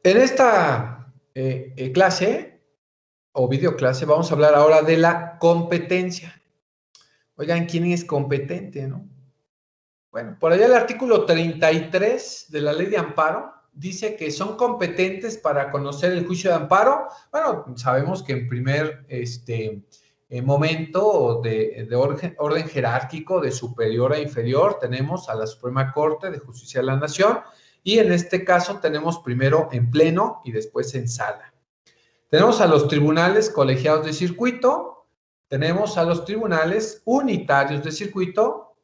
En esta clase o videoclase vamos a hablar ahora de la competencia. Oigan, ¿quién es competente, no? Bueno, por allá el artículo 33 de la Ley de Amparo dice que son competentes para conocer el juicio de amparo. Bueno, sabemos que en primer momento de orden jerárquico, de superior a inferior, tenemos a la Suprema Corte de Justicia de la Nación, y en este caso tenemos primero en pleno y después en sala. Tenemos a los tribunales colegiados de circuito, tenemos a los tribunales unitarios de circuito.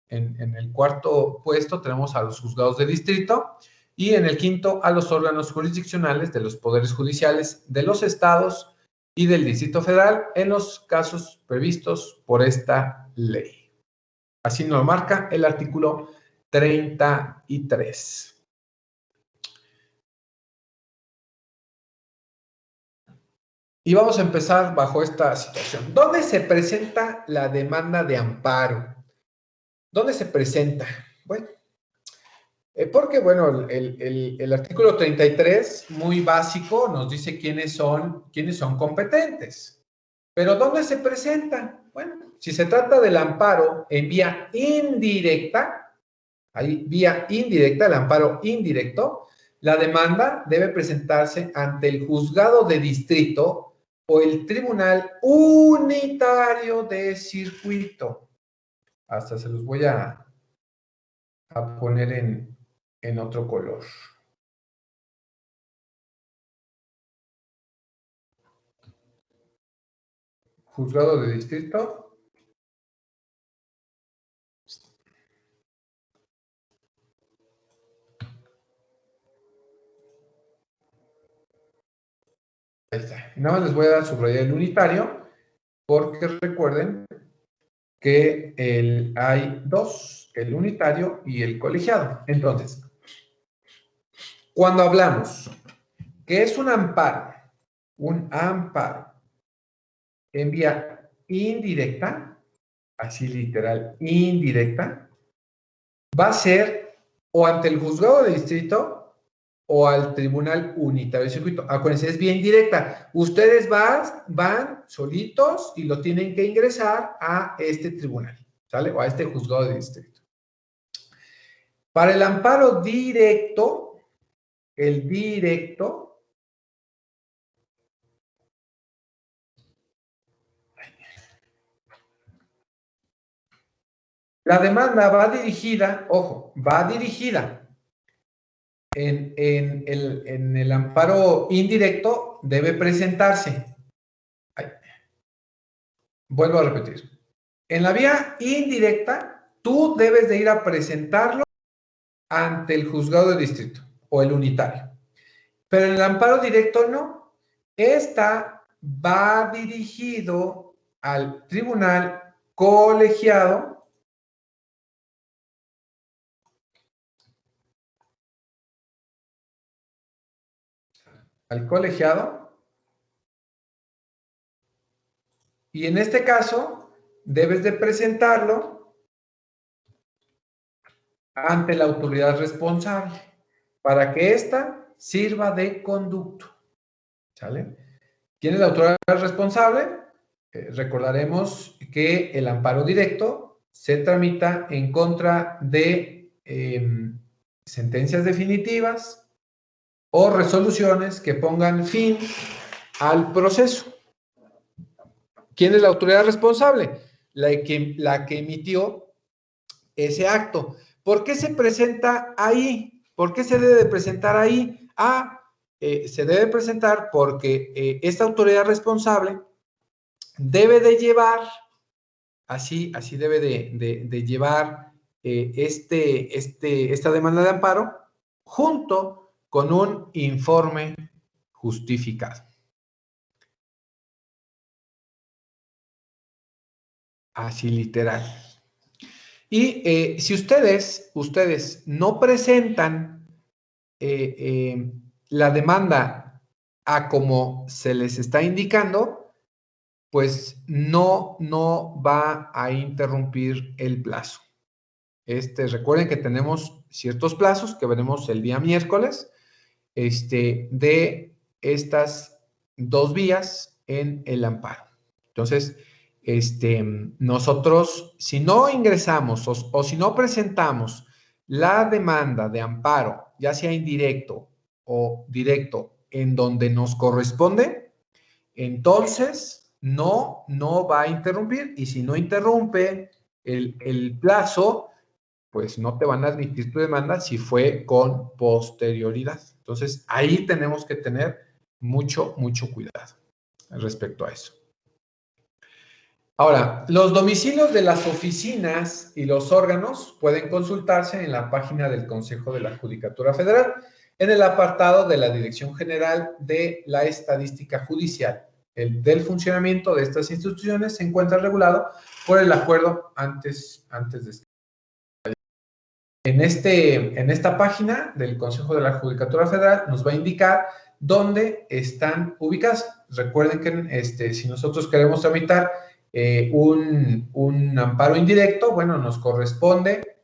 En el cuarto puesto tenemos a los juzgados de distrito, y en el quinto a los órganos jurisdiccionales de los poderes judiciales de los estados y del Distrito Federal en los casos previstos por esta ley. Así nos lo marca el artículo 33. Y vamos a empezar bajo esta situación. ¿Dónde se presenta la demanda de amparo? ¿Dónde se presenta? Bueno, porque, bueno, el artículo 33, muy básico, nos dice quiénes son competentes. Pero ¿dónde se presentan? Bueno, si se trata del amparo en vía indirecta, hay vía indirecta, el amparo indirecto, la demanda debe presentarse ante el juzgado de distrito o el tribunal unitario de circuito. Hasta se los voy a poner en otro color. Juzgado de distrito. Ahí está. Nada más les voy a dar subrayar el unitario, porque recuerden que hay dos, el unitario y el colegiado. Entonces, cuando hablamos que es un amparo en vía indirecta, así literal, indirecta, va a ser o ante el juzgado de distrito o al tribunal unitario de circuito. Acuérdense, es vía indirecta. Ustedes van solitos y lo tienen que ingresar a este tribunal, ¿sale? O a este juzgado de distrito. Para el amparo directo, el directo, la demanda va dirigida, ojo, va dirigida en el amparo indirecto, debe presentarse. Vuelvo a repetir. En la vía indirecta, tú debes de ir a presentarlo ante el juzgado de distrito o el unitario. Pero en el amparo directo no. Esta va dirigido al tribunal colegiado y en este caso debes de presentarlo ante la autoridad responsable para que ésta sirva de conducto. ¿Sale? ¿Quién es la autoridad responsable? Recordaremos que el amparo directo se tramita en contra de sentencias definitivas o resoluciones que pongan fin al proceso. ¿Quién es la autoridad responsable? La que emitió ese acto. ¿Por qué se presenta ahí? ¿Por qué se debe presentar ahí? Se debe presentar porque esta autoridad responsable debe de llevar, así debe de llevar esta demanda de amparo junto con un informe justificado. Así literal. Y si ustedes no presentan la demanda a como se les está indicando, pues no va a interrumpir el plazo. Recuerden que tenemos ciertos plazos que veremos el día miércoles. de estas dos vías en el amparo. Entonces, nosotros, si no ingresamos o si no presentamos la demanda de amparo, ya sea indirecto o directo, en donde nos corresponde, entonces no va a interrumpir, y si no interrumpe el plazo, pues no te van a admitir tu demanda si fue con posterioridad. Entonces, ahí tenemos que tener mucho cuidado respecto a eso. Ahora, los domicilios de las oficinas y los órganos pueden consultarse en la página del Consejo de la Judicatura Federal, en el apartado de la Dirección General de la Estadística Judicial. El del funcionamiento de estas instituciones se encuentra regulado por el acuerdo antes de este. En esta página del Consejo de la Judicatura Federal nos va a indicar dónde están ubicadas. Recuerden que si nosotros queremos tramitar un amparo indirecto, bueno, nos corresponde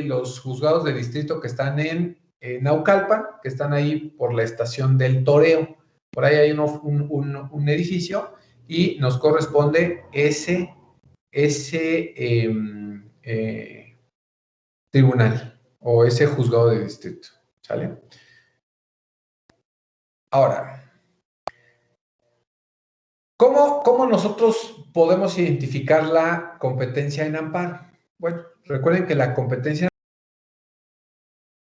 los juzgados de distrito que están en Naucalpan, que están ahí por la estación del Toreo. Por ahí hay un edificio y nos corresponde ese tribunal o ese juzgado de distrito, ¿sale? Ahora, ¿cómo nosotros podemos identificar la competencia en amparo? Bueno, recuerden que la competencia en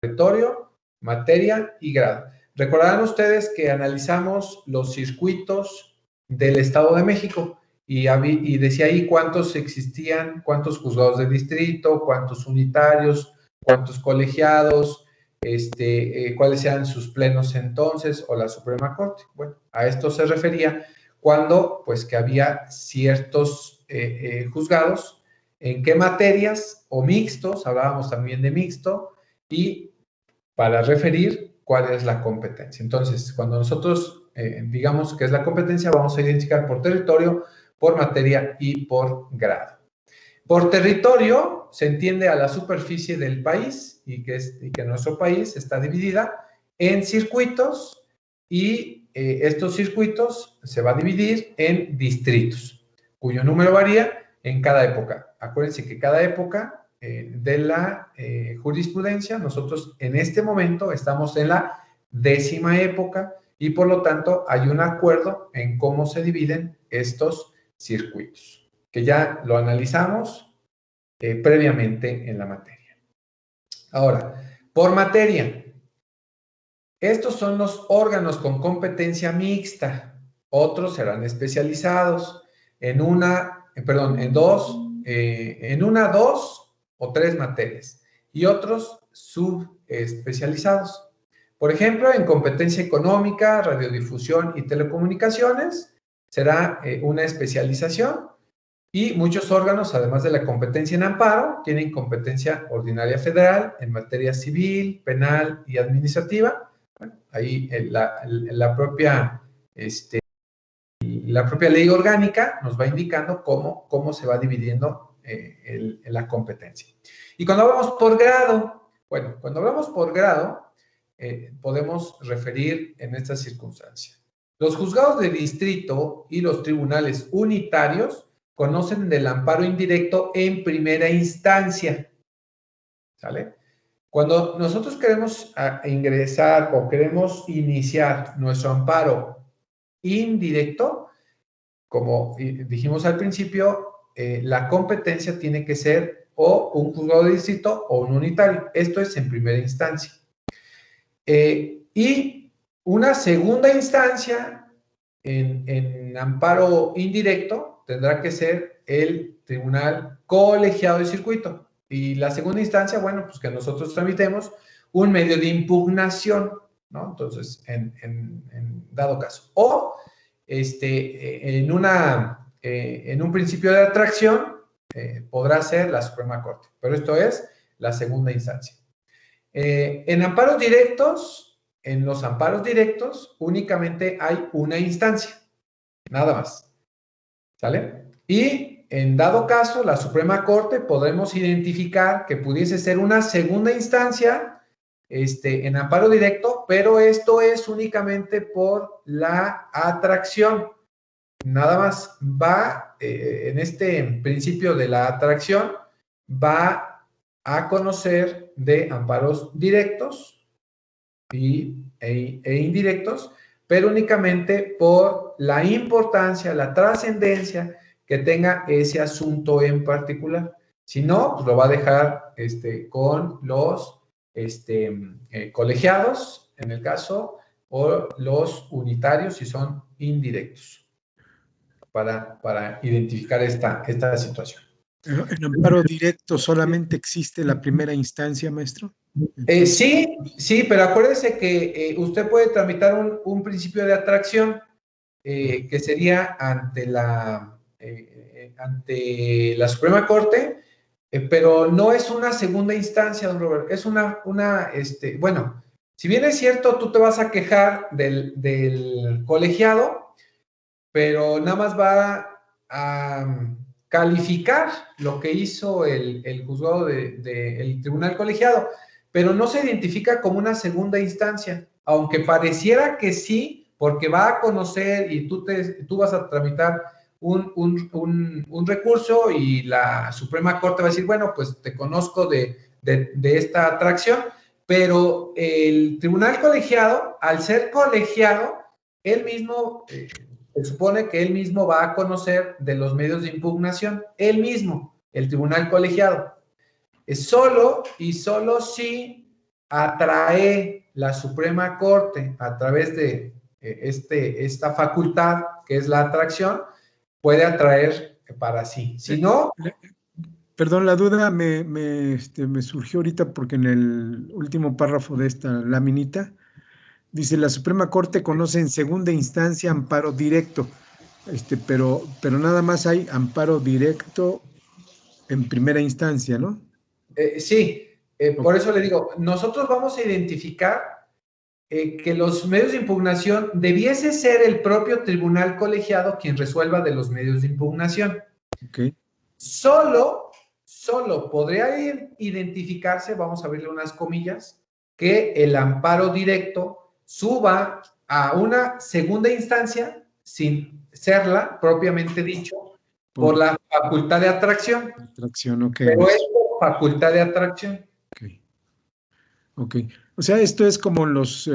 territorio, materia y grado. Recordarán ustedes que analizamos los circuitos del Estado de México y decía ahí cuántos existían, cuántos juzgados de distrito, cuántos unitarios, cuántos colegiados, cuáles eran sus plenos entonces o la Suprema Corte. Bueno, a esto se refería cuando pues que había ciertos juzgados, en qué materias o mixtos, hablábamos también de mixto, y para referir cuál es la competencia. Entonces, cuando nosotros digamos que es la competencia, vamos a identificar por territorio, por materia y por grado. Por territorio se entiende a la superficie del país y que nuestro país está dividida en circuitos y estos circuitos se va a dividir en distritos, cuyo número varía en cada época. Acuérdense que cada época de la jurisprudencia, nosotros en este momento estamos en la 10ª época y por lo tanto hay un acuerdo en cómo se dividen estos circuitos, que ya lo analizamos previamente en la materia. Ahora, por materia, estos son los órganos con competencia mixta, otros serán especializados en una, dos o tres materias y otros subespecializados. Por ejemplo, en competencia económica, radiodifusión y telecomunicaciones será una especialización y muchos órganos, además de la competencia en amparo, tienen competencia ordinaria federal en materia civil, penal y administrativa. Bueno, ahí la propia ley orgánica nos va indicando cómo se va dividiendo la competencia. Y cuando hablamos por grado, bueno, cuando hablamos por grado, podemos referir en esta circunstancia. Los juzgados de distrito y los tribunales unitarios conocen del amparo indirecto en primera instancia, ¿sale? Cuando nosotros queremos ingresar o queremos iniciar nuestro amparo indirecto, como dijimos al principio, la competencia tiene que ser o un juzgado de distrito o un unitario. Esto es en primera instancia. Y una segunda instancia en amparo indirecto tendrá que ser el tribunal colegiado de circuito. Y la segunda instancia, bueno, pues que nosotros tramitemos un medio de impugnación, ¿no? Entonces, en dado caso. O en un principio de atracción podrá ser la Suprema Corte. Pero esto es la segunda instancia. En los amparos directos, únicamente hay una instancia, nada más, ¿sale? Y en dado caso, la Suprema Corte podremos identificar que pudiese ser una segunda instancia en amparo directo, pero esto es únicamente por la atracción. Nada más va, en este principio de la atracción, va a conocer de amparos directos e indirectos, pero únicamente por la importancia, la trascendencia que tenga ese asunto en particular. Si no, pues lo va a dejar con los colegiados, en el caso, o los unitarios, si son indirectos, para identificar esta situación. ¿En amparo directo solamente existe la primera instancia, maestro? Sí, pero acuérdese que usted puede tramitar un principio de atracción que sería ante la Suprema Corte, pero no es una segunda instancia, don Robert, es bueno, si bien es cierto, tú te vas a quejar del colegiado, pero nada más va a calificar lo que hizo el juzgado del tribunal colegiado, pero no se identifica como una segunda instancia, aunque pareciera que sí, porque va a conocer y tú vas a tramitar un recurso y la Suprema Corte va a decir, bueno, pues te conozco de esta atracción, pero el tribunal colegiado, al ser colegiado, él mismo, se supone que él mismo va a conocer de los medios de impugnación, él mismo, el tribunal colegiado. Es solo y solo si atrae la Suprema Corte a través de esta facultad, que es la atracción, puede atraer para sí. Si no... Perdón, la duda me surgió ahorita porque en el último párrafo de esta laminita dice, la Suprema Corte conoce en segunda instancia amparo directo, pero nada más hay amparo directo en primera instancia, ¿no? Sí, por eso le digo, nosotros vamos a identificar que los medios de impugnación debiese ser el propio tribunal colegiado quien resuelva de los medios de impugnación. Okay. Solo podría identificarse, vamos a abrirle unas comillas, que el amparo directo suba a una segunda instancia sin serla propiamente dicho por la facultad de atracción. Okay, pero es por facultad de atracción. Ok. O sea, esto es como los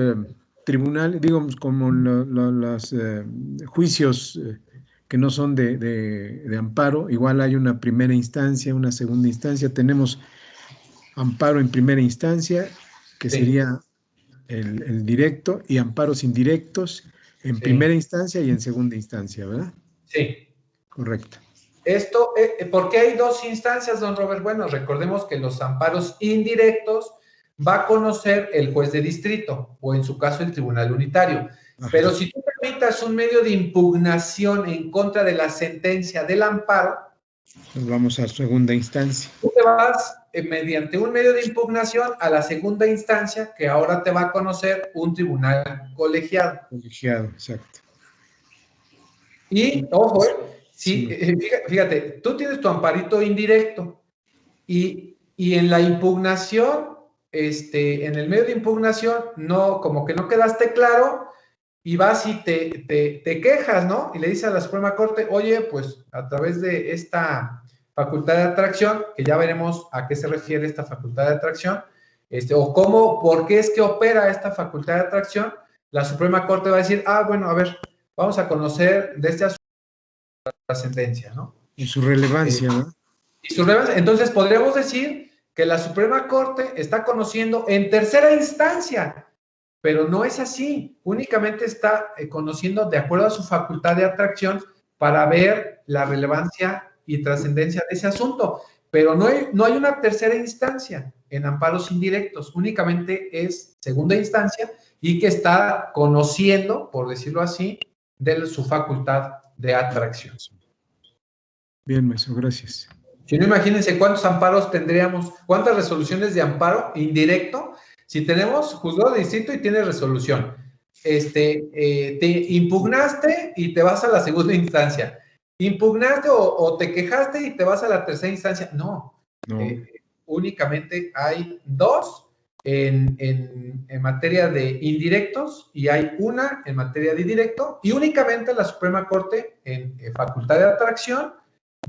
tribunales, digamos, como los juicios que no son de amparo. Igual hay una primera instancia, una segunda instancia. Tenemos amparo en primera instancia, que sería el directo, y amparos indirectos en primera instancia y en segunda instancia, ¿verdad? Sí. Correcto. Esto, ¿por qué hay dos instancias, don Robert? Bueno, recordemos que los amparos indirectos va a conocer el juez de distrito o en su caso el tribunal unitario. Ajá. Pero si tú tramitas un medio de impugnación en contra de la sentencia del amparo, nos vamos a segunda instancia. Tú te vas mediante un medio de impugnación a la segunda instancia que ahora te va a conocer un tribunal colegiado. Colegiado, exacto. Y, ojo, fíjate, tú tienes tu amparito indirecto y en la impugnación, en el medio de impugnación, no, como que no quedaste claro y vas y te quejas, ¿no? Y le dices a la Suprema Corte, oye, pues a través de esta facultad de atracción, que ya veremos a qué se refiere esta facultad de atracción, o cómo, por qué es que opera esta facultad de atracción, la Suprema Corte va a decir, bueno, a ver, vamos a conocer de este asunto la trascendencia, ¿no? Y su relevancia, ¿no? Y su relevancia. Entonces, podríamos decir que la Suprema Corte está conociendo en tercera instancia, pero no es así. Únicamente está conociendo de acuerdo a su facultad de atracción para ver la relevancia y trascendencia de ese asunto. Pero no hay una tercera instancia en amparos indirectos, únicamente es segunda instancia y que está conociendo, por decirlo así, de su facultad de atracción. Bien, maestro, gracias. Si no, imagínense cuántos amparos tendríamos, cuántas resoluciones de amparo indirecto. Si tenemos juzgado de distrito y tienes resolución, te impugnaste y te vas a la segunda instancia. Impugnaste o te quejaste y te vas a la tercera instancia. No. Únicamente hay dos en materia de indirectos y hay una en materia de indirecto, y únicamente la Suprema Corte en facultad de atracción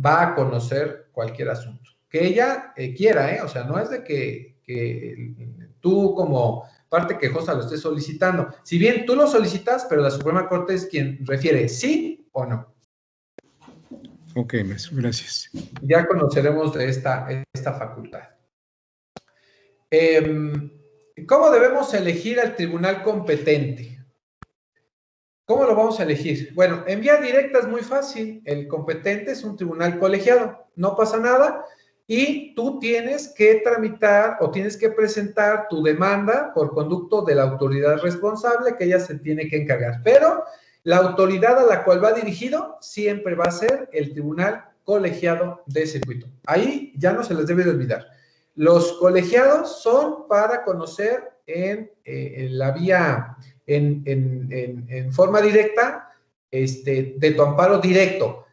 va a conocer cualquier asunto que ella quiera, o sea, no es de que tú como parte quejosa lo estés solicitando. Si bien tú lo solicitas, pero la Suprema Corte es quien refiere sí o no. Ok, maestro, gracias. Ya conoceremos de esta facultad. ¿Cómo debemos elegir al tribunal competente? ¿Cómo lo vamos a elegir? Bueno, en vía directa es muy fácil. El competente es un tribunal colegiado. No pasa nada. Y tú tienes que tramitar o tienes que presentar tu demanda por conducto de la autoridad responsable, que ella se tiene que encargar. Pero la autoridad a la cual va dirigido siempre va a ser el tribunal colegiado de circuito. Ahí ya no se les debe de olvidar. Los colegiados son para conocer en la vía, en forma directa, de tu amparo directo,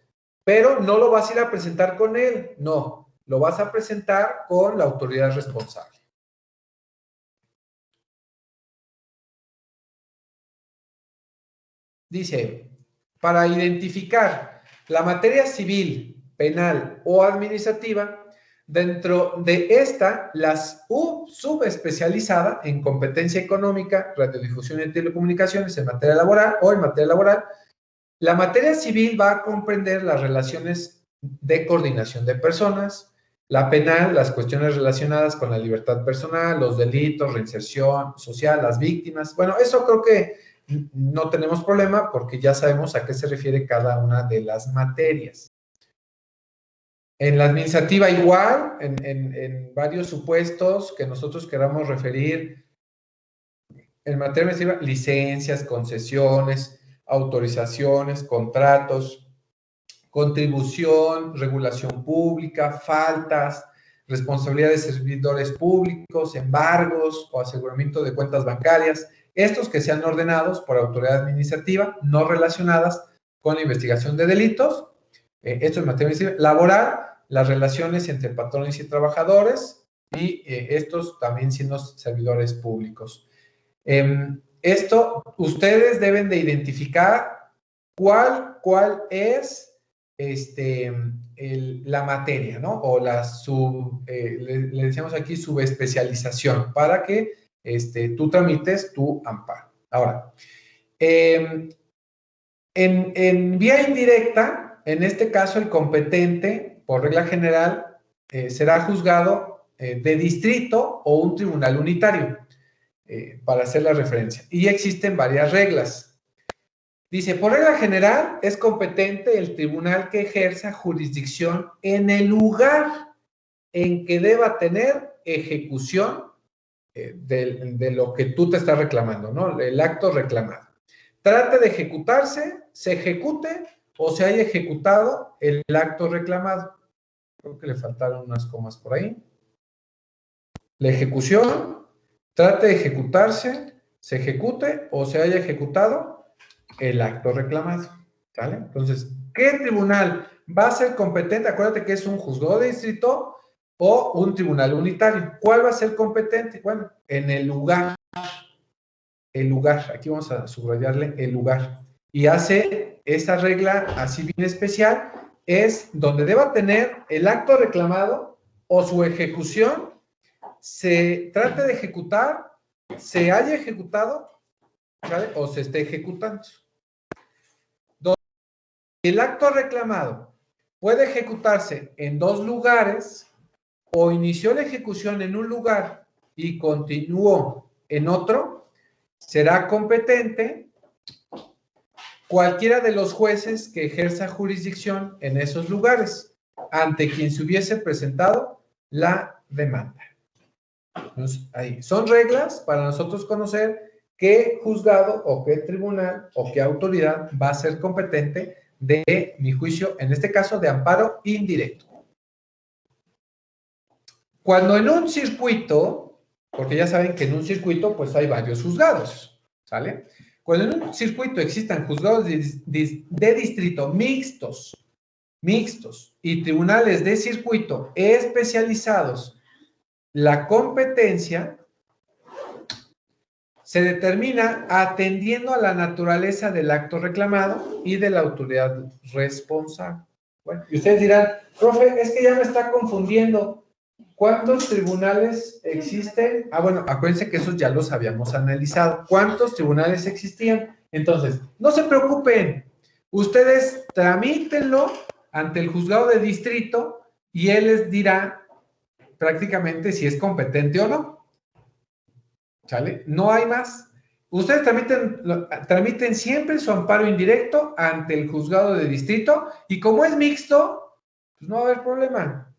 pero no lo vas a ir a presentar con él, no, lo vas a presentar con la autoridad responsable. Dice, para identificar la materia civil, penal o administrativa, dentro de esta, la subespecializada en competencia económica, radiodifusión y telecomunicaciones en materia laboral o en materia laboral, la materia civil va a comprender las relaciones de coordinación de personas, la penal, las cuestiones relacionadas con la libertad personal, los delitos, reinserción social, las víctimas. Bueno, eso creo que no tenemos problema porque ya sabemos a qué se refiere cada una de las materias. En la administrativa igual, en varios supuestos que nosotros queramos referir, en materia administrativa, licencias, concesiones, autorizaciones, contratos, contribución, regulación pública, faltas, responsabilidad de servidores públicos, embargos o aseguramiento de cuentas bancarias, estos que sean ordenados por autoridad administrativa, no relacionadas con la investigación de delitos, esto es materia administrativa. Laboral, las relaciones entre patrones y trabajadores, y estos también siendo servidores públicos. Esto, ustedes deben de identificar cuál es la materia, ¿no? O le decíamos aquí subespecialización, para que tú tramites tu amparo. Ahora, en vía indirecta, en este caso el competente, por regla general, será juzgado de distrito o un tribunal unitario, para hacer la referencia. Y existen varias reglas. Dice, por regla general, es competente el tribunal que ejerza jurisdicción en el lugar en que deba tener ejecución de lo que tú te estás reclamando, ¿no? El acto reclamado. Trate de ejecutarse, se ejecute o se haya ejecutado el acto reclamado. Creo que le faltaron unas comas por ahí. La ejecución, trate de ejecutarse, se ejecute o se haya ejecutado el acto reclamado, ¿vale? Entonces, ¿qué tribunal va a ser competente? Acuérdate que es un juzgado de distrito o un tribunal unitario. ¿Cuál va a ser competente? Bueno, en el lugar. El lugar, aquí vamos a subrayarle el lugar. Y hace esa regla así bien especial, es donde deba tener el acto reclamado o su ejecución, se trate de ejecutar, se haya ejecutado, ¿vale? O se esté ejecutando. El acto reclamado puede ejecutarse en dos lugares o inició la ejecución en un lugar y continuó en otro, será competente cualquiera de los jueces que ejerza jurisdicción en esos lugares, ante quien se hubiese presentado la demanda. Entonces, ahí son reglas para nosotros conocer qué juzgado o qué tribunal o qué autoridad va a ser competente de mi juicio, en este caso de amparo indirecto. Cuando en un circuito, porque ya saben que en un circuito pues hay varios juzgados, ¿sale? Cuando en un circuito existan juzgados de distrito mixtos y tribunales de circuito especializados, la competencia se determina atendiendo a la naturaleza del acto reclamado y de la autoridad responsable. Bueno, y ustedes dirán, profe, es que ya me está confundiendo. ¿Cuántos tribunales existen? Ah, bueno, acuérdense que esos ya los habíamos analizado. ¿Cuántos tribunales existían? Entonces, no se preocupen. Ustedes tramítenlo ante el juzgado de distrito y él les dirá prácticamente si es competente o no. ¿Sale? No hay más. Ustedes tramiten siempre su amparo indirecto ante el juzgado de distrito y como es mixto, pues no va a haber problema,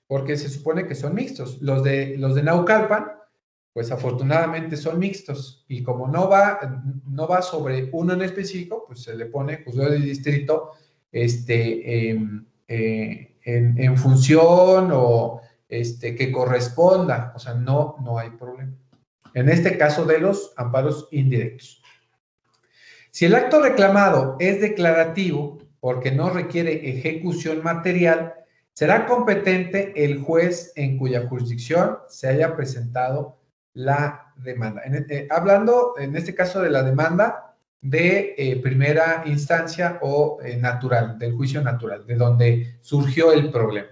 porque se supone que son mixtos. Los de Naucalpan, pues afortunadamente son mixtos y como no va sobre uno en específico, pues se le pone juzgado de distrito en función o que corresponda, o sea, no hay problema. En este caso de los amparos indirectos. Si el acto reclamado es declarativo, porque no requiere ejecución material, será competente el juez en cuya jurisdicción se haya presentado la demanda. Hablando en este caso de la demanda de primera instancia o natural, del juicio natural, de donde surgió el problema.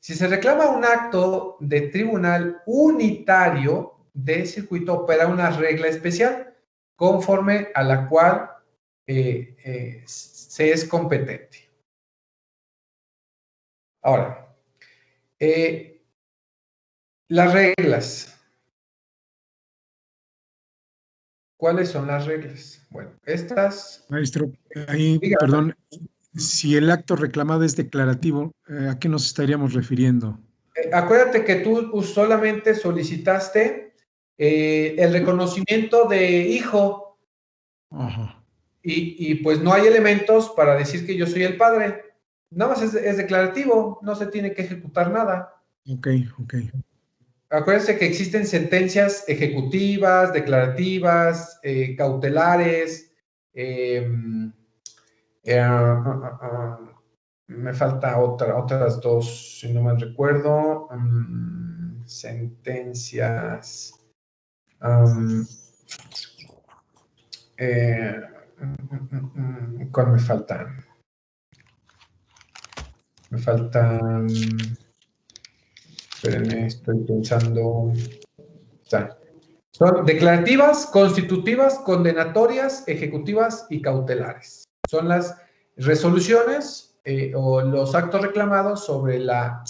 Si se reclama un acto de tribunal unitario, de circuito opera una regla especial conforme a la cual se es competente. Ahora, las reglas. ¿Cuáles son las reglas? Bueno, estas... Maestro, ahí, perdón, si el acto reclamado es declarativo, ¿a qué nos estaríamos refiriendo? Acuérdate que tú solamente solicitaste el reconocimiento de hijo. Ajá. Y pues no hay elementos para decir que yo soy el padre. Nada más es declarativo, no se tiene que ejecutar nada. Ok. Acuérdense que existen sentencias ejecutivas, declarativas, cautelares. Me falta otras dos, si no mal recuerdo. Sentencias. ¿Cuál me falta? Me faltan... Espérenme, estoy pensando... Son declarativas, constitutivas, condenatorias, ejecutivas y cautelares. Son las resoluciones o los actos reclamados sobre la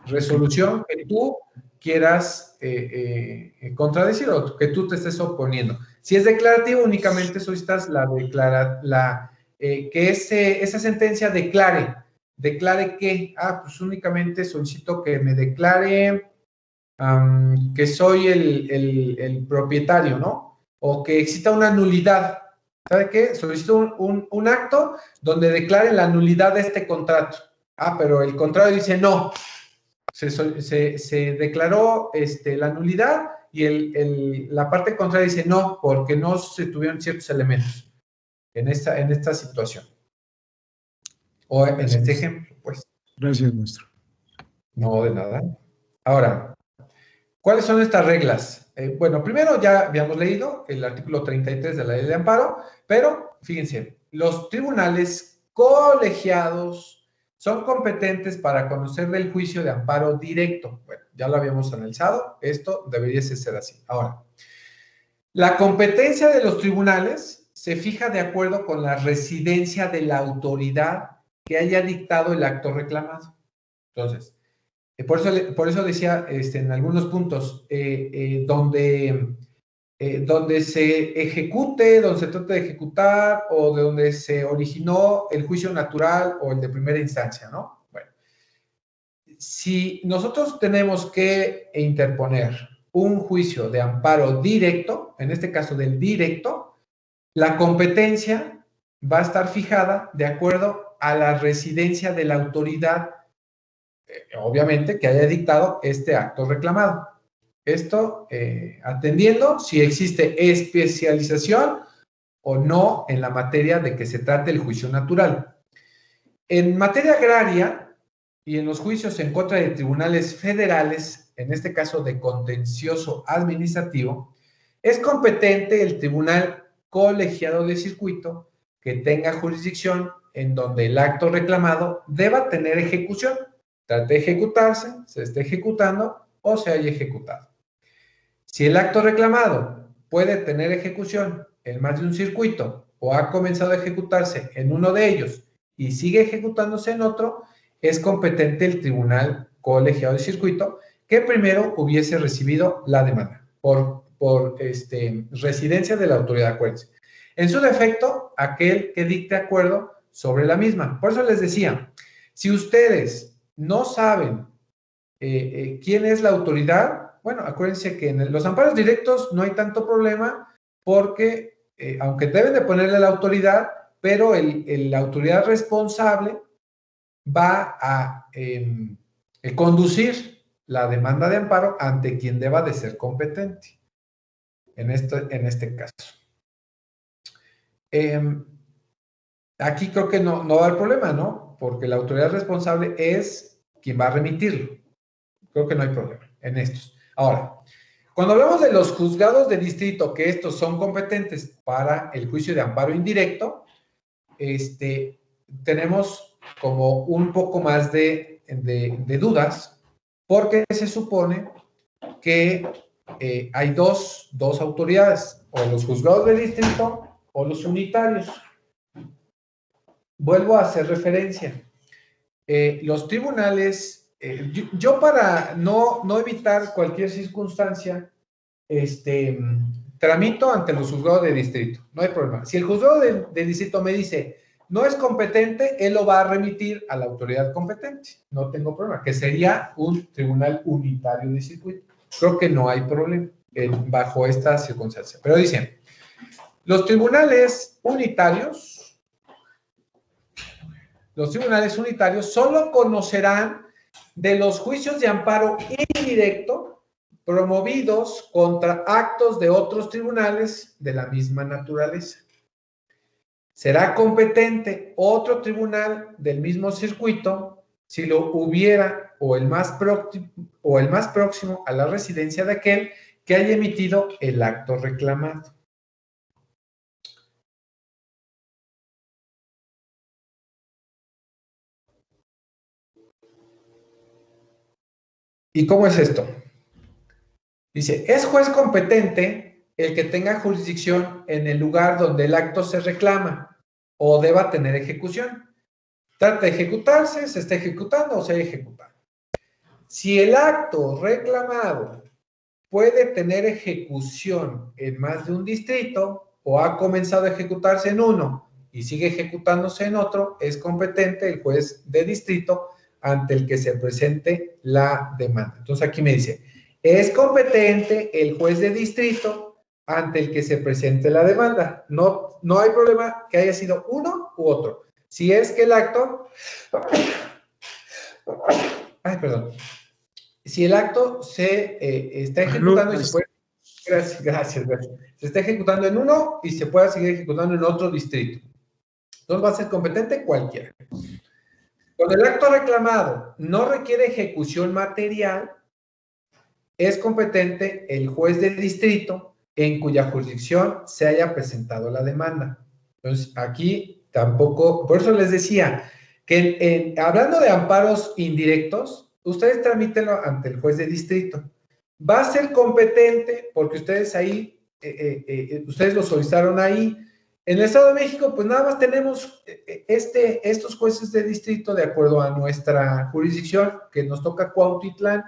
resolución que tú quieras contradecir o que tú te estés oponiendo. Si es declarativo, únicamente solicitas que esa sentencia declare que, pues únicamente solicito que me declare que soy el propietario, ¿no? O que exista una nulidad. ¿Sabe qué? Solicito un acto donde declare la nulidad de este contrato. Pero el contrato dice no. Se declaró la nulidad y la parte contraria dice no, porque no se tuvieron ciertos elementos en esta situación. O en este ejemplo, pues. Gracias, maestro. No, de nada. Ahora, ¿cuáles son estas reglas? Bueno, primero ya habíamos leído el artículo 33 de la Ley de Amparo, pero fíjense, los tribunales colegiados son competentes para conocer del juicio de amparo directo. Bueno, ya lo habíamos analizado, esto debería ser así. Ahora, la competencia de los tribunales se fija de acuerdo con la residencia de la autoridad que haya dictado el acto reclamado. Entonces, por eso decía en algunos puntos, donde se ejecute, donde se trate de ejecutar o de donde se originó el juicio natural o el de primera instancia, ¿no? Bueno, si nosotros tenemos que interponer un juicio de amparo directo, en este caso del directo, la competencia va a estar fijada de acuerdo a la residencia de la autoridad obviamente, que haya dictado este acto reclamado. Esto atendiendo si existe especialización o no en la materia de que se trate el juicio natural. En materia agraria y en los juicios en contra de tribunales federales, en este caso de contencioso administrativo, Es competente el tribunal colegiado de circuito que tenga jurisdicción en donde el acto reclamado deba tener ejecución, trate de ejecutarse, se esté ejecutando o se haya ejecutado. Si el acto reclamado puede tener ejecución en más de un circuito o ha comenzado a ejecutarse en uno de ellos y sigue ejecutándose en otro, es competente el tribunal colegiado de circuito que primero hubiese recibido la demanda por residencia de la autoridad, acuérdense. En su defecto, aquel que dicte acuerdo sobre la misma. Por eso les decía, si ustedes no saben quién es la autoridad, bueno, acuérdense que en los amparos directos no hay tanto problema porque, aunque deben de ponerle la autoridad, pero la autoridad responsable va a conducir la demanda de amparo ante quien deba de ser competente, en este caso. Aquí creo que no va a haber problema, ¿no? Porque la autoridad responsable es quien va a remitirlo. Creo que no hay problema en estos. Ahora, cuando hablamos de los juzgados de distrito, que estos son competentes para el juicio de amparo indirecto, tenemos como un poco más de dudas, porque se supone que hay dos autoridades, o los juzgados de distrito o los unitarios. Vuelvo a hacer referencia. Los tribunales, yo para no evitar cualquier circunstancia, tramito ante los juzgados de distrito, no hay problema. Si el juzgado de distrito me dice, no es competente, él lo va a remitir a la autoridad competente, no tengo problema, que sería un tribunal unitario de circuito. Creo que no hay problema bajo esta circunstancia. Pero dicen, los tribunales unitarios solo conocerán de los juicios de amparo indirecto promovidos contra actos de otros tribunales de la misma naturaleza. Será competente otro tribunal del mismo circuito si lo hubiera o el más próximo a la residencia de aquel que haya emitido el acto reclamado. ¿Y cómo es esto? Dice, es juez competente el que tenga jurisdicción en el lugar donde el acto se reclama o deba tener ejecución. Trata de ejecutarse, se está ejecutando o se haya ejecutado. Si el acto reclamado puede tener ejecución en más de un distrito o ha comenzado a ejecutarse en uno y sigue ejecutándose en otro, es competente el juez de distrito ante el que se presente la demanda. Entonces aquí me dice, es competente el juez de distrito ante el que se presente la demanda. No hay problema que haya sido uno u otro. Si es que el acto... Ay, perdón. Si el acto se está ejecutando y se puede... Gracias. Se está ejecutando en uno y se puede seguir ejecutando en otro distrito. Entonces va a ser competente cualquiera. Cuando el acto reclamado no requiere ejecución material, es competente el juez del distrito en cuya jurisdicción se haya presentado la demanda. Entonces, aquí tampoco, por eso les decía que hablando de amparos indirectos, ustedes tramítenlo ante el juez de distrito. Va a ser competente porque ustedes ahí, ustedes lo solicitaron ahí. En el Estado de México, pues nada más tenemos estos jueces de distrito de acuerdo a nuestra jurisdicción, que nos toca Cuautitlán,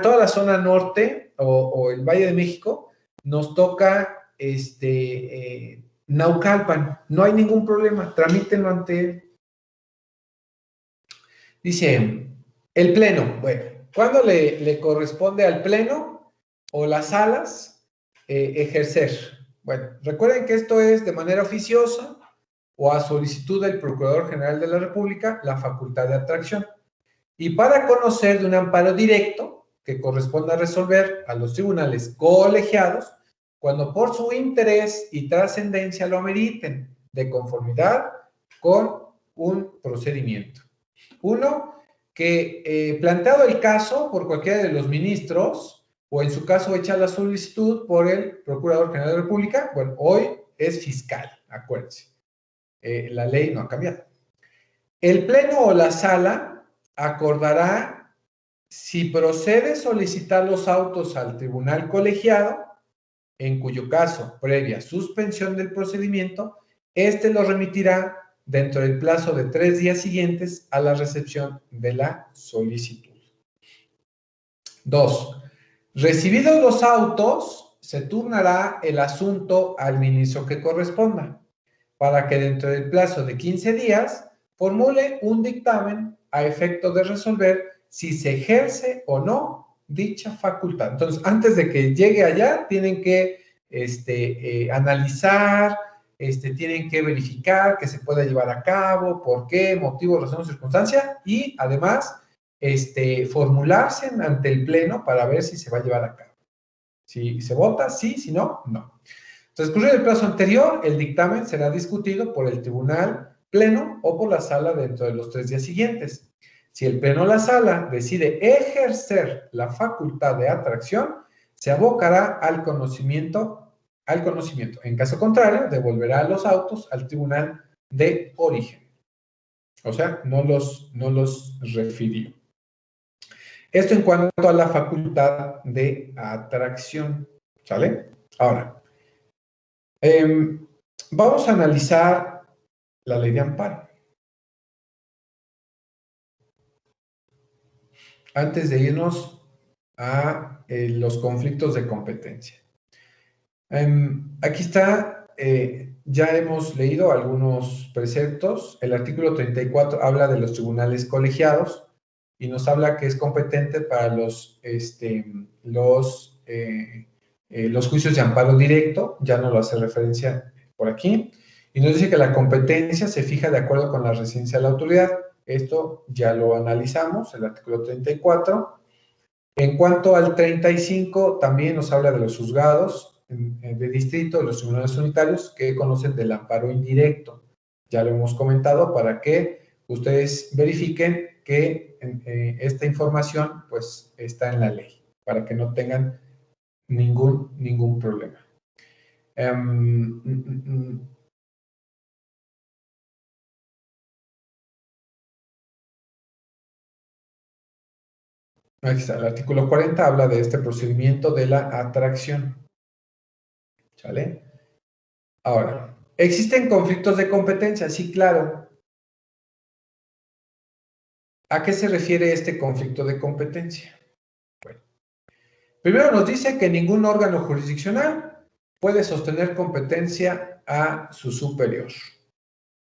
toda la zona norte o el Valle de México, nos toca Naucalpan. No hay ningún problema, tramítenlo ante él. Dice, el pleno. Bueno, ¿cuándo le corresponde al pleno o las salas ejercer? Bueno, recuerden que esto es de manera oficiosa o a solicitud del Procurador General de la República, la facultad de atracción. Y para conocer de un amparo directo que corresponda resolver a los tribunales colegiados, cuando por su interés y trascendencia lo ameriten, de conformidad con un procedimiento. Uno, que planteado el caso por cualquiera de los ministros, o en su caso echa la solicitud por el Procurador General de la República. Bueno, hoy es fiscal, acuérdense. La ley no ha cambiado. El Pleno o la Sala acordará si procede solicitar los autos al tribunal colegiado, en cuyo caso, previa suspensión del procedimiento, éste lo remitirá dentro del plazo de 3 días siguientes a la recepción de la solicitud. 2. Recibidos los autos, se turnará el asunto al ministro que corresponda, para que dentro del plazo de 15 días formule un dictamen a efecto de resolver si se ejerce o no dicha facultad. Entonces, antes de que llegue allá, tienen que analizar, tienen que verificar que se pueda llevar a cabo, por qué, motivo, razón, circunstancia, y además formularse ante el Pleno para ver si se va a llevar a cabo. Si se vota, sí, si no, no. Transcurrido el plazo anterior, el dictamen será discutido por el tribunal Pleno o por la Sala dentro de los 3 días siguientes. Si el Pleno o la Sala decide ejercer la facultad de atracción, se abocará al conocimiento. En caso contrario, devolverá los autos al tribunal de origen. O sea, no los refirió. Esto en cuanto a la facultad de atracción. ¿Sale? Ahora, vamos a analizar la ley de amparo. Antes de irnos a los conflictos de competencia. Aquí está, ya hemos leído algunos preceptos. El artículo 34 habla de los tribunales colegiados y nos habla que es competente para los juicios de amparo directo, ya no lo hace referencia por aquí, y nos dice que la competencia se fija de acuerdo con la residencia de la autoridad. Esto ya lo analizamos, el artículo 34. En cuanto al 35, también nos habla de los juzgados de distrito, de los tribunales unitarios, que conocen del amparo indirecto. Ya lo hemos comentado para que ustedes verifiquen que esta información pues está en la ley, para que no tengan ningún problema. Aquí está, el artículo 40 habla de este procedimiento de la atracción. ¿Sale? Ahora, ¿existen conflictos de competencia? Sí, claro. ¿A qué se refiere este conflicto de competencia? Bueno, primero nos dice que ningún órgano jurisdiccional puede sostener competencia a su superior.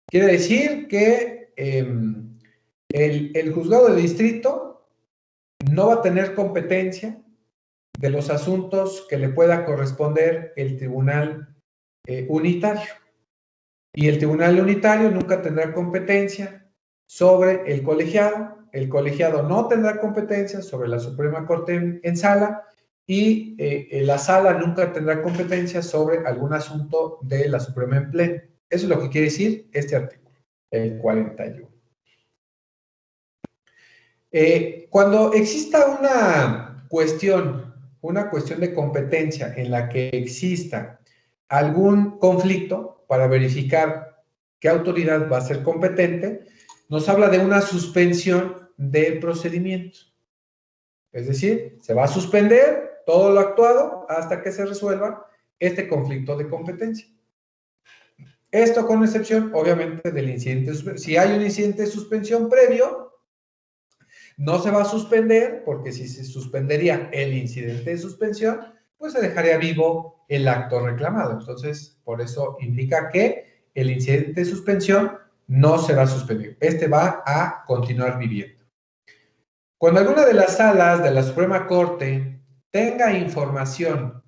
Quiere decir que el juzgado de distrito no va a tener competencia de los asuntos que le pueda corresponder el tribunal unitario. Y el tribunal unitario nunca tendrá competencia sobre el colegiado. El colegiado no tendrá competencia sobre la Suprema Corte en sala y la sala nunca tendrá competencia sobre algún asunto de la Suprema en pleno. Eso es lo que quiere decir este artículo, el 41. Cuando exista una cuestión de competencia en la que exista algún conflicto para verificar qué autoridad va a ser competente, nos habla de una suspensión del procedimiento. Es decir, se va a suspender todo lo actuado hasta que se resuelva este conflicto de competencia. Esto con excepción, obviamente, del incidente de suspensión. Si hay un incidente de suspensión previo, no se va a suspender, porque si se suspendería el incidente de suspensión, pues se dejaría vivo el acto reclamado. Entonces, por eso indica que el incidente de suspensión no se va a suspender. Este va a continuar viviendo. Cuando alguna de las salas de la Suprema Corte tenga información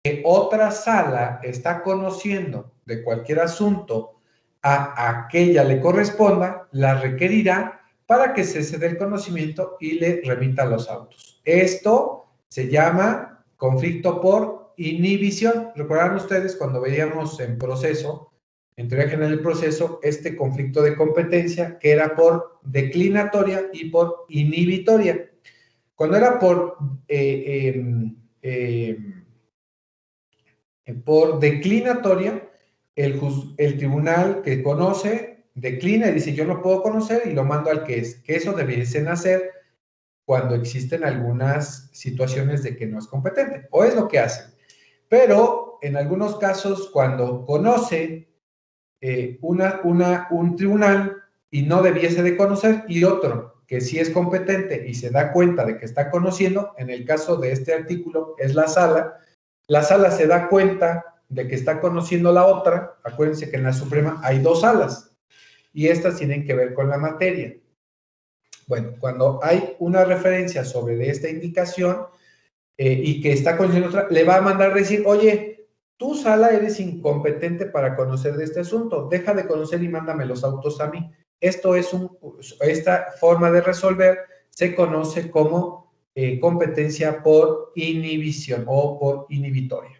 que otra sala está conociendo de cualquier asunto a aquella le corresponda, la requerirá para que cese del conocimiento y le remita los autos. Esto se llama conflicto por inhibición. Recordarán ustedes cuando veíamos en proceso, en teoría general del proceso, este conflicto de competencia que era por declinatoria y por inhibitoria. Cuando era por por declinatoria, el tribunal que conoce declina y dice yo no puedo conocer y lo mando al que es, que eso debiesen hacer cuando existen algunas situaciones de que no es competente, o es lo que hacen. Pero en algunos casos, cuando conoce un tribunal y no debiese de conocer, y otro que sí es competente y se da cuenta de que está conociendo, en el caso de este artículo es la sala se da cuenta de que está conociendo la otra. Acuérdense que en la Suprema hay dos salas, y estas tienen que ver con la materia. Bueno, cuando hay una referencia sobre de esta indicación y que está conociendo otra, le va a mandar decir, oye, tú sala eres incompetente para conocer de este asunto, deja de conocer y mándame los autos a mí. Esta forma de resolver se conoce como competencia por inhibición o por inhibitoria.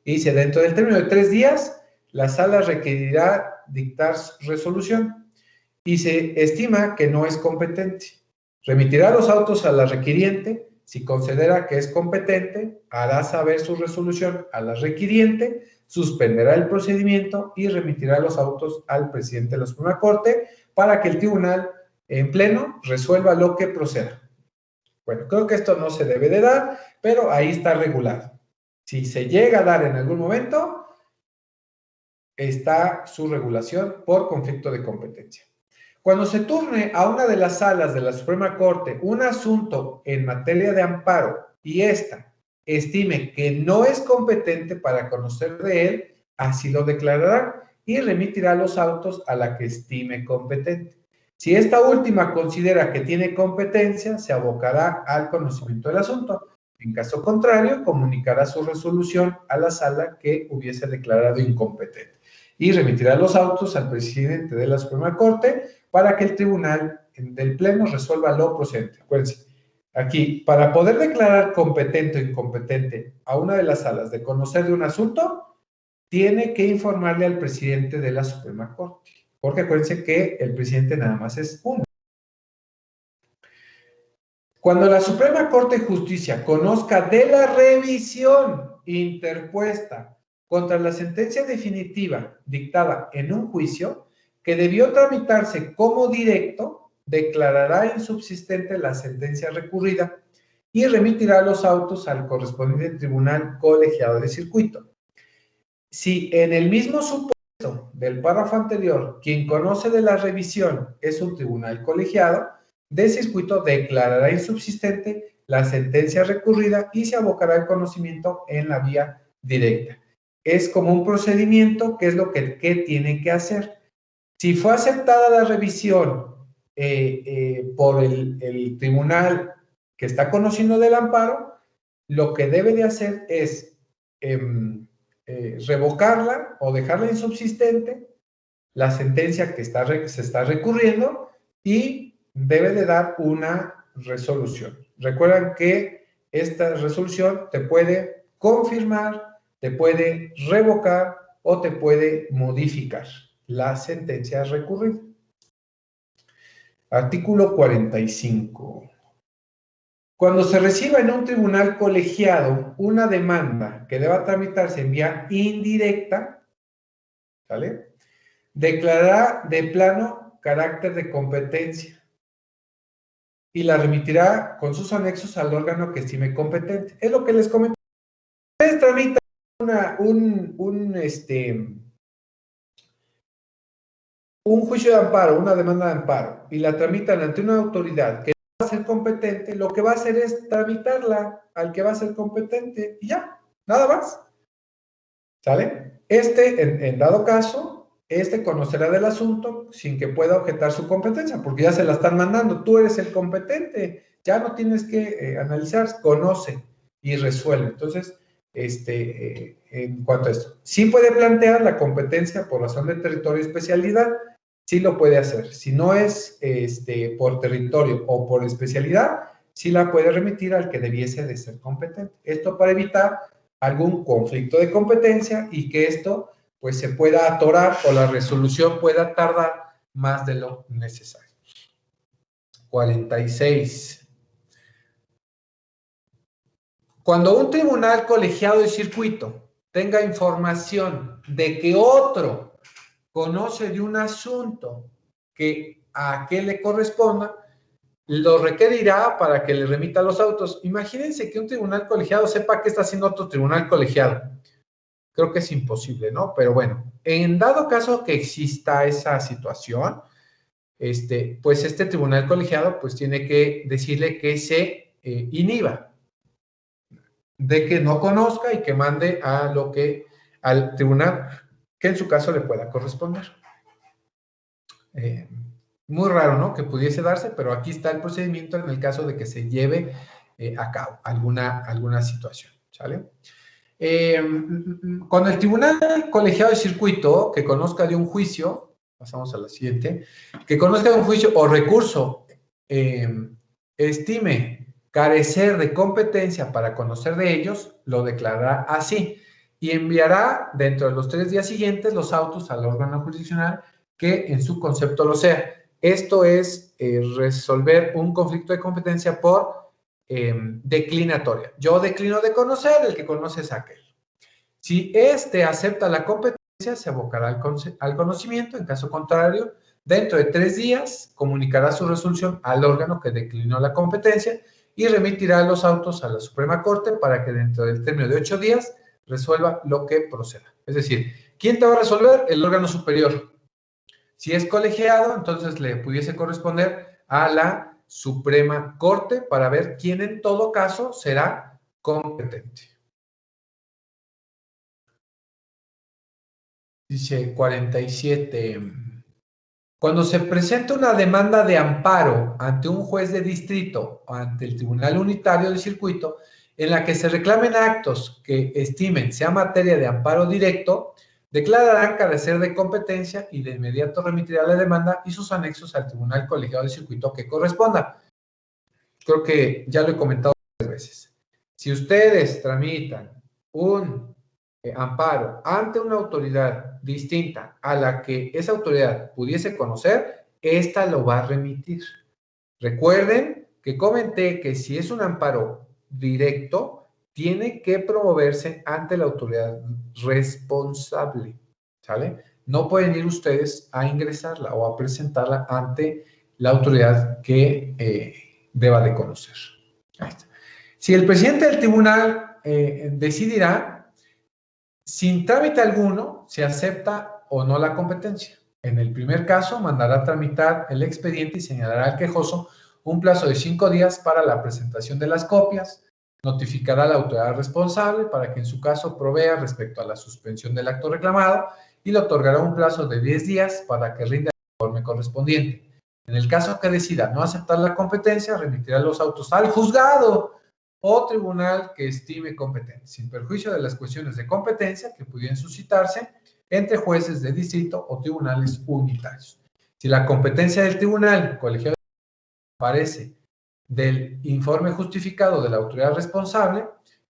Y dice, dentro del término de 3 días, la sala requerirá dictar resolución y se estima que no es competente. Remitirá los autos a la requiriente. Si considera que es competente, hará saber su resolución a la requiriente, suspenderá el procedimiento y remitirá los autos al presidente de la Suprema Corte para que el tribunal en pleno resuelva lo que proceda. Bueno, creo que esto no se debe de dar, pero ahí está regulado. Si se llega a dar en algún momento, está su regulación por conflicto de competencia. Cuando se turne a una de las salas de la Suprema Corte un asunto en materia de amparo y ésta estime que no es competente para conocer de él, así lo declarará y remitirá los autos a la que estime competente. Si esta última considera que tiene competencia, se abocará al conocimiento del asunto. En caso contrario, comunicará su resolución a la sala que hubiese declarado incompetente y remitirá los autos al presidente de la Suprema Corte para que el tribunal del Pleno resuelva lo procedente. Acuérdense, aquí, para poder declarar competente o incompetente a una de las salas de conocer de un asunto, tiene que informarle al presidente de la Suprema Corte, porque acuérdense que el presidente nada más es uno. Cuando la Suprema Corte de Justicia conozca de la revisión interpuesta contra la sentencia definitiva dictada en un juicio que debió tramitarse como directo, declarará insubsistente la sentencia recurrida y remitirá los autos al correspondiente tribunal colegiado de circuito. Si en el mismo supuesto del párrafo anterior, quien conoce de la revisión es un tribunal colegiado de circuito, declarará insubsistente la sentencia recurrida y se abocará el conocimiento en la vía directa. Es como un procedimiento que es lo que tiene que hacer. Si fue aceptada la revisión por el tribunal que está conociendo del amparo, lo que debe de hacer es revocarla o dejarla insubsistente, la sentencia que se está recurriendo, y debe de dar una resolución. Recuerdan que esta resolución te puede confirmar, te puede revocar o te puede modificar la sentencia recurrida. Artículo 45. Cuando se reciba en un tribunal colegiado una demanda que deba tramitarse en vía indirecta, ¿vale?, declarará de plano carácter de competencia y la remitirá con sus anexos al órgano que estime competente. Es lo que les comenté. Ustedes tramitan un juicio de amparo, una demanda de amparo, y la tramitan ante una autoridad que va a ser competente, lo que va a hacer es tramitarla al que va a ser competente y ya, nada más. ¿Sale? En dado caso, conocerá del asunto sin que pueda objetar su competencia, porque ya se la están mandando. Tú eres el competente, ya no tienes que analizar, conoce y resuelve. Entonces, en cuanto a esto, sí puede plantear la competencia por razón de territorio y especialidad, sí lo puede hacer. Si no es por territorio o por especialidad, sí la puede remitir al que debiese de ser competente. Esto para evitar algún conflicto de competencia y que esto pues se pueda atorar o la resolución pueda tardar más de lo necesario. 46. Cuando un tribunal colegiado de circuito tenga información de que otro conoce de un asunto que a qué le corresponda, lo requerirá para que le remita los autos. Imagínense que un tribunal colegiado sepa qué está haciendo otro tribunal colegiado. Creo que es imposible, ¿no? Pero bueno, en dado caso que exista esa situación, pues este tribunal colegiado pues tiene que decirle que se inhiba, de que no conozca y que mande al tribunal que en su caso le pueda corresponder. Muy raro, ¿no? Que pudiese darse, pero aquí está el procedimiento en el caso de que se lleve a cabo alguna situación, ¿sale? Cuando el tribunal colegiado de circuito que conozca de un juicio, pasamos a la siguiente, que conozca de un juicio o recurso, estime carecer de competencia para conocer de ellos, lo declarará así y enviará dentro de los 3 días siguientes los autos al órgano jurisdiccional que en su concepto lo sea. Esto es resolver un conflicto de competencia por declinatoria. Yo declino de conocer, el que conoce es aquel. Si éste acepta la competencia, se abocará al conocimiento. En caso contrario, dentro de 3 días, comunicará su resolución al órgano que declinó la competencia y remitirá los autos a la Suprema Corte para que dentro del término de 8 días resuelva lo que proceda. Es decir, ¿quién te va a resolver? El órgano superior. Si es colegiado, entonces le pudiese corresponder a la Suprema Corte para ver quién en todo caso será competente. Dice 47. Cuando se presenta una demanda de amparo ante un juez de distrito o ante el Tribunal Unitario de Circuito, en la que se reclamen actos que estimen sea materia de amparo directo, declararán carecer de competencia y de inmediato remitirá la demanda y sus anexos al Tribunal Colegiado de Circuito que corresponda. Creo que ya lo he comentado varias veces. Si ustedes tramitan un amparo ante una autoridad distinta a la que esa autoridad pudiese conocer, esta lo va a remitir. Recuerden que comenté que si es un amparo directo, tiene que promoverse ante la autoridad responsable, ¿sale? No pueden ir ustedes a ingresarla o a presentarla ante la autoridad que deba de conocer. Ahí está. Si el presidente del tribunal decidirá, sin trámite alguno, se acepta o no la competencia. En el primer caso, mandará tramitar el expediente y señalará al quejoso un plazo de 5 días para la presentación de las copias, notificará a la autoridad responsable para que en su caso provea respecto a la suspensión del acto reclamado y le otorgará un plazo de 10 días para que rinda el informe correspondiente. En el caso que decida no aceptar la competencia, remitirá los autos al juzgado o tribunal que estime competente, sin perjuicio de las cuestiones de competencia que pudieran suscitarse entre jueces de distrito o tribunales unitarios. Si la competencia del tribunal colegiado aparece del informe justificado de la autoridad responsable,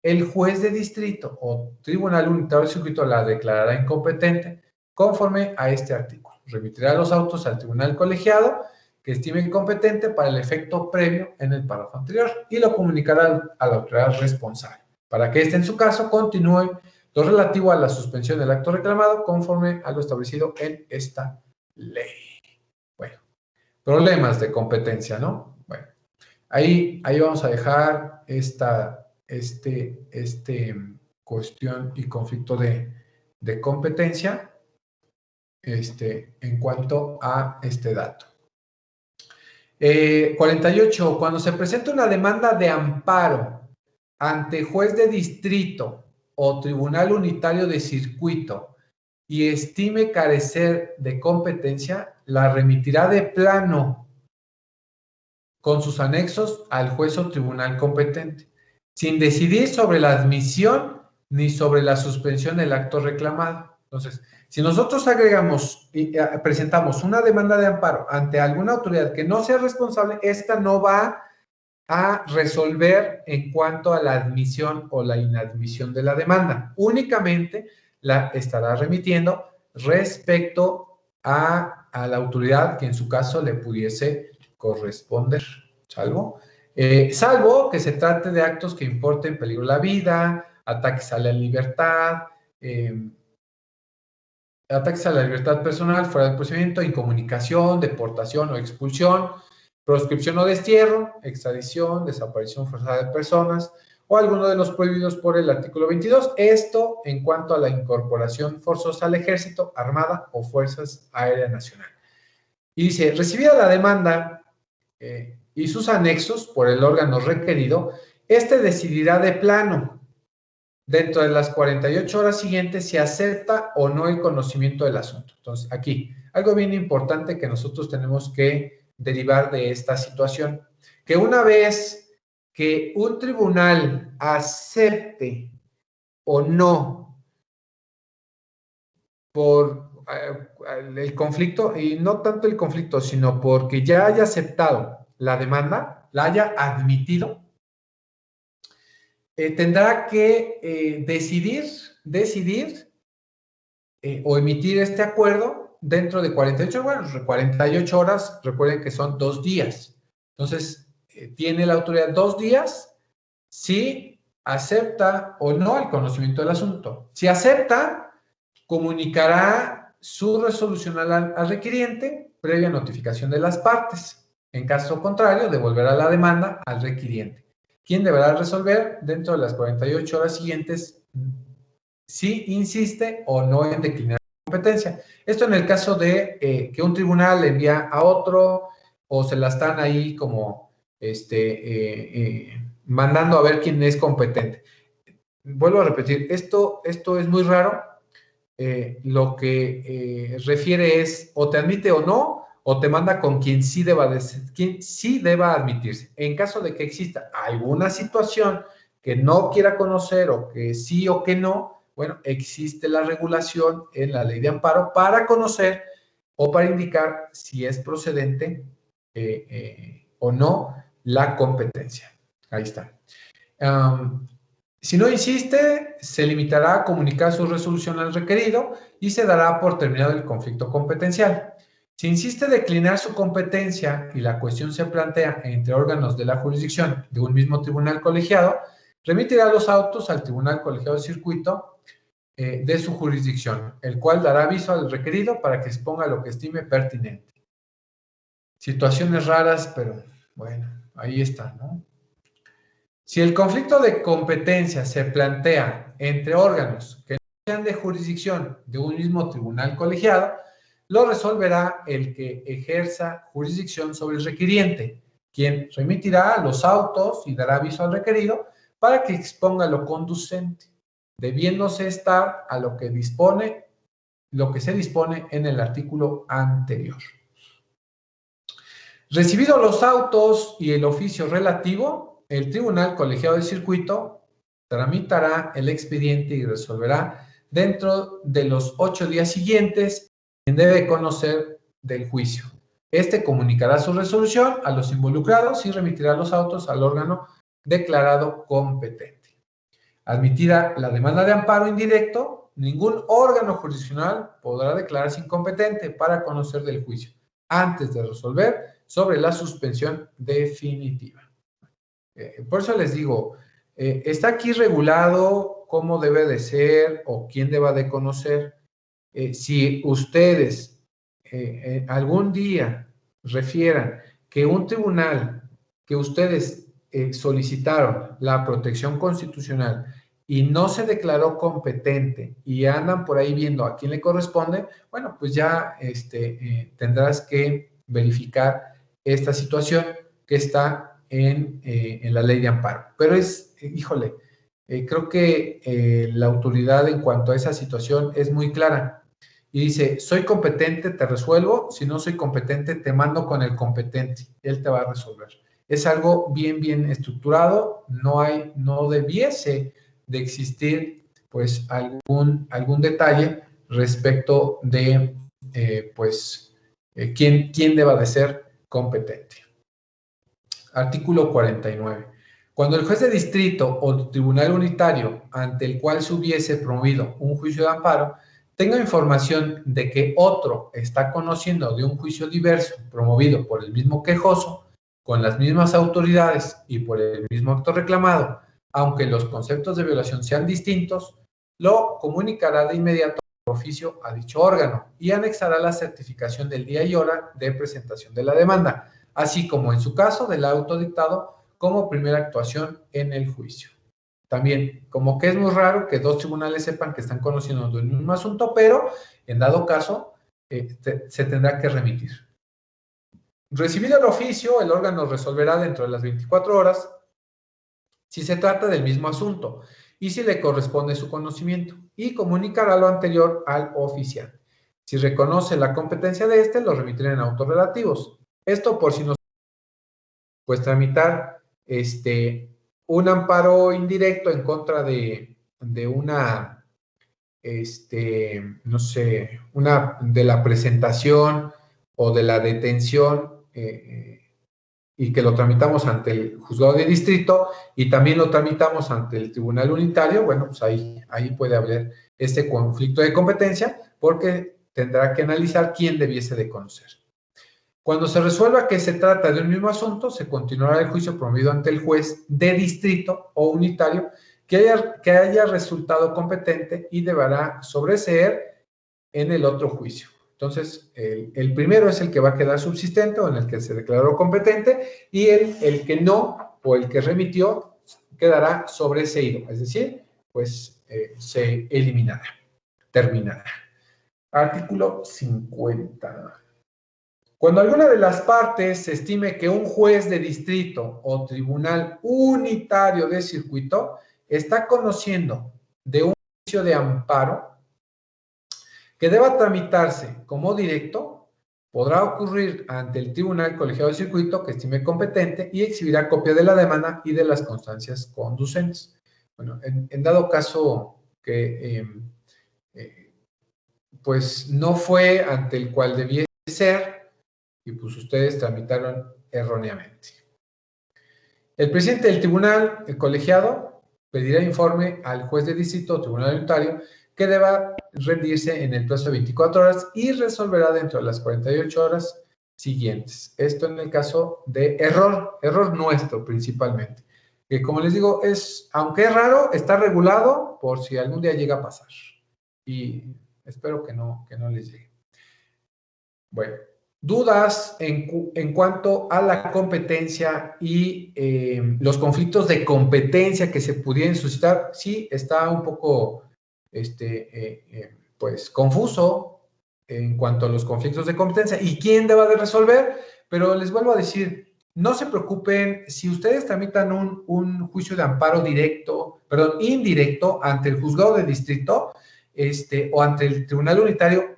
el juez de distrito o tribunal unitario de circuito la declarará incompetente conforme a este artículo. Remitirá los autos al tribunal colegiado que estime incompetente para el efecto previo en el párrafo anterior y lo comunicará a la autoridad responsable para que éste en su caso continúe lo relativo a la suspensión del acto reclamado conforme a lo establecido en esta ley. Bueno, problemas de competencia, ¿no? Bueno, ahí vamos a dejar esta cuestión y conflicto de competencia en cuanto a este dato. 48. Cuando se presenta una demanda de amparo ante juez de distrito o tribunal unitario de circuito y estime carecer de competencia, la remitirá de plano con sus anexos al juez o tribunal competente, sin decidir sobre la admisión ni sobre la suspensión del acto reclamado. Entonces, si nosotros agregamos y presentamos una demanda de amparo ante alguna autoridad que no sea responsable, esta no va a resolver en cuanto a la admisión o la inadmisión de la demanda. Únicamente la estará remitiendo respecto a la autoridad que en su caso le pudiese corresponder, ¿salvo? salvo que se trate de actos que importen peligro a la vida, ataques a la libertad, ataques a la libertad personal fuera del procedimiento, incomunicación, deportación o expulsión, proscripción o destierro, extradición, desaparición forzada de personas o alguno de los prohibidos por el artículo 22. Esto en cuanto a la incorporación forzosa al ejército, armada o fuerzas aéreas nacionales. Y dice, recibida la demanda y sus anexos por el órgano requerido, este decidirá de plano dentro de las 48 horas siguientes si acepta o no el conocimiento del asunto. Entonces, aquí, algo bien importante que nosotros tenemos que derivar de esta situación, que una vez que un tribunal acepte o no por el conflicto, y no tanto el conflicto, sino porque ya haya aceptado la demanda, la haya admitido, tendrá que decidir o emitir este acuerdo dentro de 48 horas. Bueno, 48 horas, recuerden que son 2 días. Entonces, tiene la autoridad 2 días si acepta o no el conocimiento del asunto. Si acepta, comunicará su resolución al requiriente previa notificación de las partes. En caso contrario, devolverá la demanda al requiriente, quien deberá resolver dentro de las 48 horas siguientes si insiste o no en declinar la competencia. Esto en el caso de que un tribunal le envía a otro o se la están ahí como mandando a ver quién es competente. Vuelvo a repetir, esto es muy raro. Lo que refiere es o te admite o no, o te manda con quien sí deba admitirse. En caso de que exista alguna situación que no quiera conocer o que sí o que no, bueno, existe la regulación en la ley de amparo para conocer o para indicar si es procedente o no la competencia. Ahí está. Si no insiste, se limitará a comunicar su resolución al requerido y se dará por terminado el conflicto competencial. Si insiste declinar su competencia y la cuestión se plantea entre órganos de la jurisdicción de un mismo tribunal colegiado, remitirá los autos al tribunal colegiado de circuito de su jurisdicción, el cual dará aviso al requerido para que exponga lo que estime pertinente. Situaciones raras, pero bueno, ahí está, ¿no? Si el conflicto de competencia se plantea entre órganos que no sean de jurisdicción de un mismo tribunal colegiado, lo resolverá el que ejerza jurisdicción sobre el requiriente, quien remitirá los autos y dará aviso al requerido para que exponga lo conducente, debiéndose estar a lo que se dispone en el artículo anterior. Recibidos los autos y el oficio relativo, el tribunal colegiado de circuito tramitará el expediente y resolverá dentro de los 8 días siguientes quien debe conocer del juicio. Este comunicará su resolución a los involucrados y remitirá los autos al órgano declarado competente. Admitida la demanda de amparo indirecto, ningún órgano jurisdiccional podrá declararse incompetente para conocer del juicio antes de resolver sobre la suspensión definitiva. Por eso les digo, está aquí regulado cómo debe de ser o quién deba de conocer. Si ustedes algún día refieran que un tribunal que ustedes solicitaron la protección constitucional y no se declaró competente y andan por ahí viendo a quién le corresponde, bueno, pues ya tendrás que verificar esta situación que está en la ley de amparo. Pero híjole, creo que la autoridad en cuanto a esa situación es muy clara y dice, soy competente, te resuelvo, si no soy competente, te mando con el competente, él te va a resolver. Es algo bien estructurado, no debiese de existir pues algún detalle respecto de quién deba de ser competente. Artículo 49. Cuando el juez de distrito o tribunal unitario ante el cual se hubiese promovido un juicio de amparo tenga información de que otro está conociendo de un juicio diverso promovido por el mismo quejoso, con las mismas autoridades y por el mismo acto reclamado, aunque los conceptos de violación sean distintos, lo comunicará de inmediato por oficio a dicho órgano y anexará la certificación del día y hora de presentación de la demanda, así como en su caso del auto dictado como primera actuación en el juicio. También, como que es muy raro que dos tribunales sepan que están conociendo de un mismo asunto, pero en dado caso se tendrá que remitir. Recibido el oficio, el órgano resolverá dentro de las 24 horas si se trata del mismo asunto y si le corresponde su conocimiento, y comunicará lo anterior al oficial. Si reconoce la competencia de este, lo remitirá en autos relativos. Esto por si no, pues tramitar un amparo indirecto en contra de una, no sé, de la presentación o de la detención, y que lo tramitamos ante el juzgado de distrito y también lo tramitamos ante el tribunal unitario, bueno, pues ahí puede haber este conflicto de competencia porque tendrá que analizar quién debiese de conocer. Cuando se resuelva que se trata de un mismo asunto, se continuará el juicio promovido ante el juez de distrito o unitario que haya resultado competente y deberá sobreseer en el otro juicio. Entonces, el primero es el que va a quedar subsistente o en el que se declaró competente, y el que no o el que remitió quedará sobreseído, es decir, pues se eliminará, terminará. Artículo 50. Cuando alguna de las partes se estime que un juez de distrito o tribunal unitario de circuito está conociendo de un juicio de amparo que deba tramitarse como directo, podrá ocurrir ante el tribunal colegiado de circuito que estime competente y exhibirá copia de la demanda y de las constancias conducentes. Bueno, en dado caso que pues no fue ante el cual debiese ser y pues ustedes tramitaron erróneamente. El presidente del tribunal, el colegiado, pedirá informe al juez de distrito o tribunal unitario que deba rendirse en el plazo de 24 horas y resolverá dentro de las 48 horas siguientes. Esto en el caso de error nuestro principalmente. Que como les digo, aunque es raro, está regulado por si algún día llega a pasar. Y espero que no les llegue. Bueno, dudas en cuanto a la competencia y los conflictos de competencia que se pudieran suscitar. Sí, está un poco pues confuso en cuanto a los conflictos de competencia y quién deba de resolver, pero les vuelvo a decir, no se preocupen, si ustedes tramitan un juicio de amparo indirecto ante el juzgado de distrito o ante el tribunal unitario,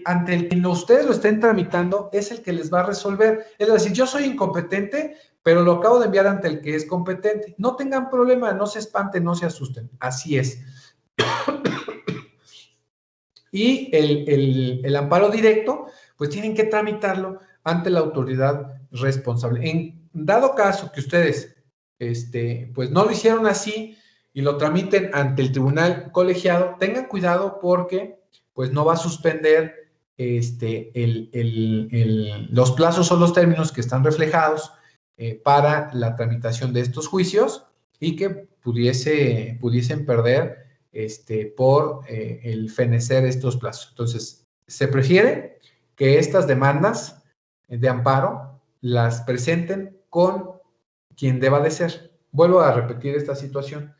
ante el que ustedes lo estén tramitando es el que les va a resolver. Es decir, yo soy incompetente, pero lo acabo de enviar ante el que es competente. No tengan problema, no se espanten, no se asusten. Así es. Y el amparo directo, pues tienen que tramitarlo ante la autoridad responsable. En dado caso que ustedes pues no lo hicieron así y lo tramiten ante el tribunal colegiado, tengan cuidado porque pues no va a suspender los plazos o los términos que están reflejados para la tramitación de estos juicios y que pudiesen perder por el fenecer estos plazos. Entonces, se prefiere que estas demandas de amparo las presenten con quien deba de ser. Vuelvo a repetir esta situación.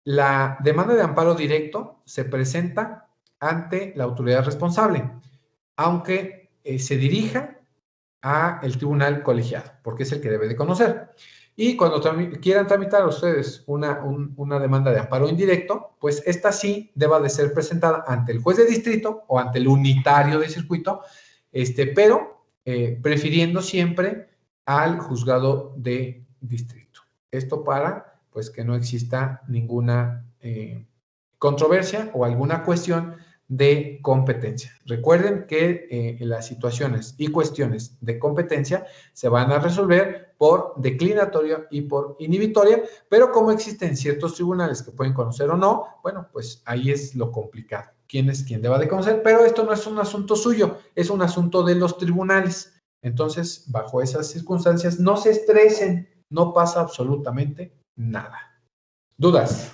La demanda de amparo directo se presenta ante la autoridad responsable, aunque se dirija al tribunal colegiado, porque es el que debe de conocer. Y cuando quieran tramitar a ustedes una demanda de amparo indirecto, pues esta sí deba de ser presentada ante el juez de distrito o ante el unitario de circuito, pero prefiriendo siempre al juzgado de distrito. Esto para pues que no exista ninguna controversia o alguna cuestión de competencia. Recuerden que las situaciones y cuestiones de competencia se van a resolver por declinatoria y por inhibitoria, pero como existen ciertos tribunales que pueden conocer o no, bueno, pues ahí es lo complicado. ¿Quién es quien deba de conocer? Pero esto no es un asunto suyo, es un asunto de los tribunales. Entonces, bajo esas circunstancias, no se estresen, no pasa absolutamente nada. ¿Dudas?